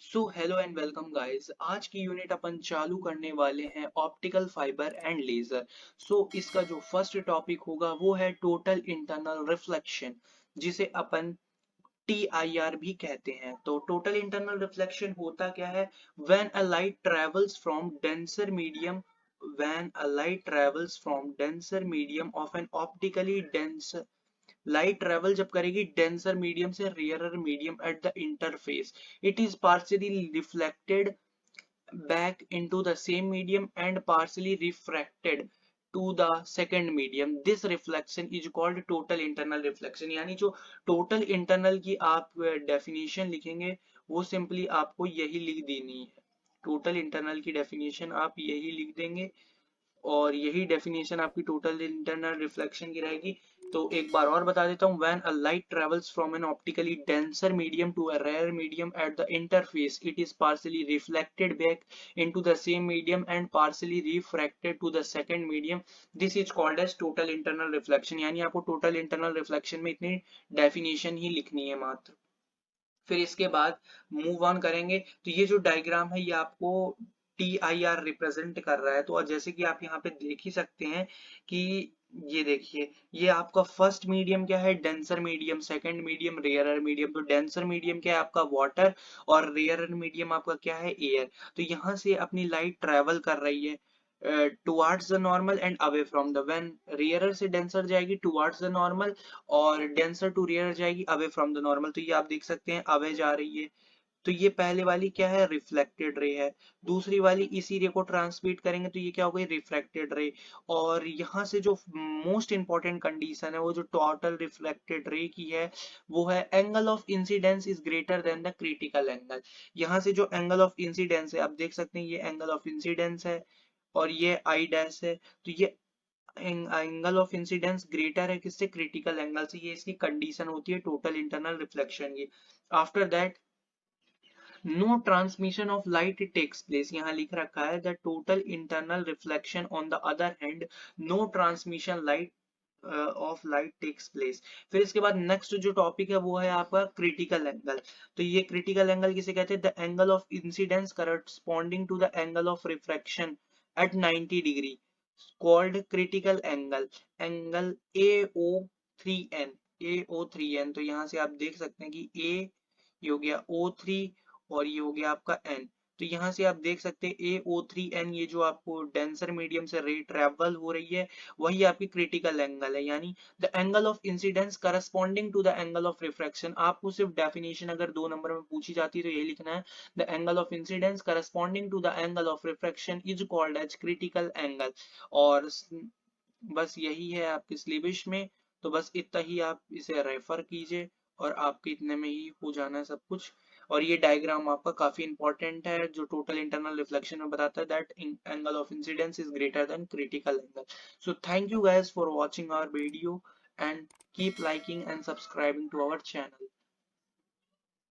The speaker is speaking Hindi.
So hello and welcome guys. आज की यूनिट अपन चालू करने वाले हैं ऑप्टिकल फाइबर एंड लेजर। सो इसका जो फर्स्ट टॉपिक होगा वो है टोटल इंटरनल रिफ्लेक्शन, जिसे अपन TIR भी कहते हैं। तो टोटल इंटरनल रिफ्लेक्शन होता क्या है? When a light travels from denser medium when a light travels from denser medium of an optically dense light travel जब करेगी डेंसर मीडियम से rarer medium at the interface, it is partially reflected back into the same medium and partially refracted to the second medium. This reflection is called total internal reflection। यानी जो total internal की आप definition लिखेंगे वो simply आपको यही लिख देनी है। total internal की definition आप यही लिख देंगे और यही डेफिनेशन आपकी टोटल इंटरनल रिफ्लेक्शन की रहेगी। तो एक बार और बता देता हूँ, when a light travels from an optically denser medium to a rarer medium at the interface, it is partially reflected back into the same medium and partially refracted to the second medium. This is called as total internal reflection. यानी आपको टोटल इंटरनल रिफ्लेक्शन में इतनी डेफिनेशन ही लिखनी है मात्र। फिर इसके बाद मूव ऑन करेंगे तो ये जो डायग्राम है ये आपको TIR रिप्रेजेंट कर रहा है। तो और जैसे कि आप यहाँ पे देख ही सकते हैं कि ये देखिए, ये आपका फर्स्ट मीडियम क्या है? Denser medium. Second medium rarer medium. तो डेंसर मीडियम क्या है आपका? वाटर। और रेयरर मीडियम आपका क्या है? एयर। तो यहाँ से अपनी लाइट ट्रेवल कर रही है towards the normal and away from the, when rarer से denser जाएगी towards the normal और denser to rarer जाएगी away from the normal। तो ये आप देख सकते हैं away जा रही है। तो ये पहले वाली क्या है? रिफ्लेक्टेड रे है। दूसरी वाली इसी रे को ट्रांसमिट करेंगे तो ये क्या हो गई? रिफ्रैक्टेड रे। और यहाँ से जो मोस्ट इंपॉर्टेंट कंडीशन है वो जो टोटल रिफ्लेक्टेड रे की है वो है angle of incidence is greater then the critical angle. यहाँ से जो एंगल ऑफ इंसिडेंस है आप देख सकते हैं, ये एंगल ऑफ इंसिडेंस है और ये आई डैश है। तो ये एंगल ऑफ इंसिडेंस ग्रेटर है किससे? क्रिटिकल एंगल से। ये इसकी कंडीशन होती है टोटल इंटरनल रिफ्लेक्शन की। After that no transmission of light takes place. यहाँ लिख रखा है the total internal reflection on the other hand no transmission light of light takes place. फिर इसके बाद नेक्स्ट जो टॉपिक है वो है आपका क्रिटिकल एंगल। तो ये क्रिटिकल एंगल किसे कहते हैं? The angle of incidence corresponding to the angle of refraction at 90 degree called critical angle। Angle AO3N। AO3N तो यहाँ से आप देख सकते हैं कि A ये हो गया O3 और ये हो गया आपका N। तो यहाँ से आप देख सकते हैं AO3N, ये जो आपको डेंसर मीडियम से रे ट्रेवल हो रही है वही आपकी क्रिटिकल एंगल है। यानी the angle of incidence corresponding to the angle of refraction. आपको सिर्फ डेफिनेशन अगर 2 नंबर में पूछी जाती है तो यही लिखना है, the angle of incidence corresponding to the angle of refraction is called as critical angle. और बस यही है आपके सिलेबस में। तो बस इतना ही आप इसे रेफर कीजिए और आपके इतने में ही हो जाना है सब कुछ। और ये डायग्राम आपका काफी इंपॉर्टेंट है जो टोटल इंटरनल रिफ्लेक्शन में बताता है that angle of incidence is greater than critical angle. So thank you guys for watching our video and keep liking and subscribing to our channel।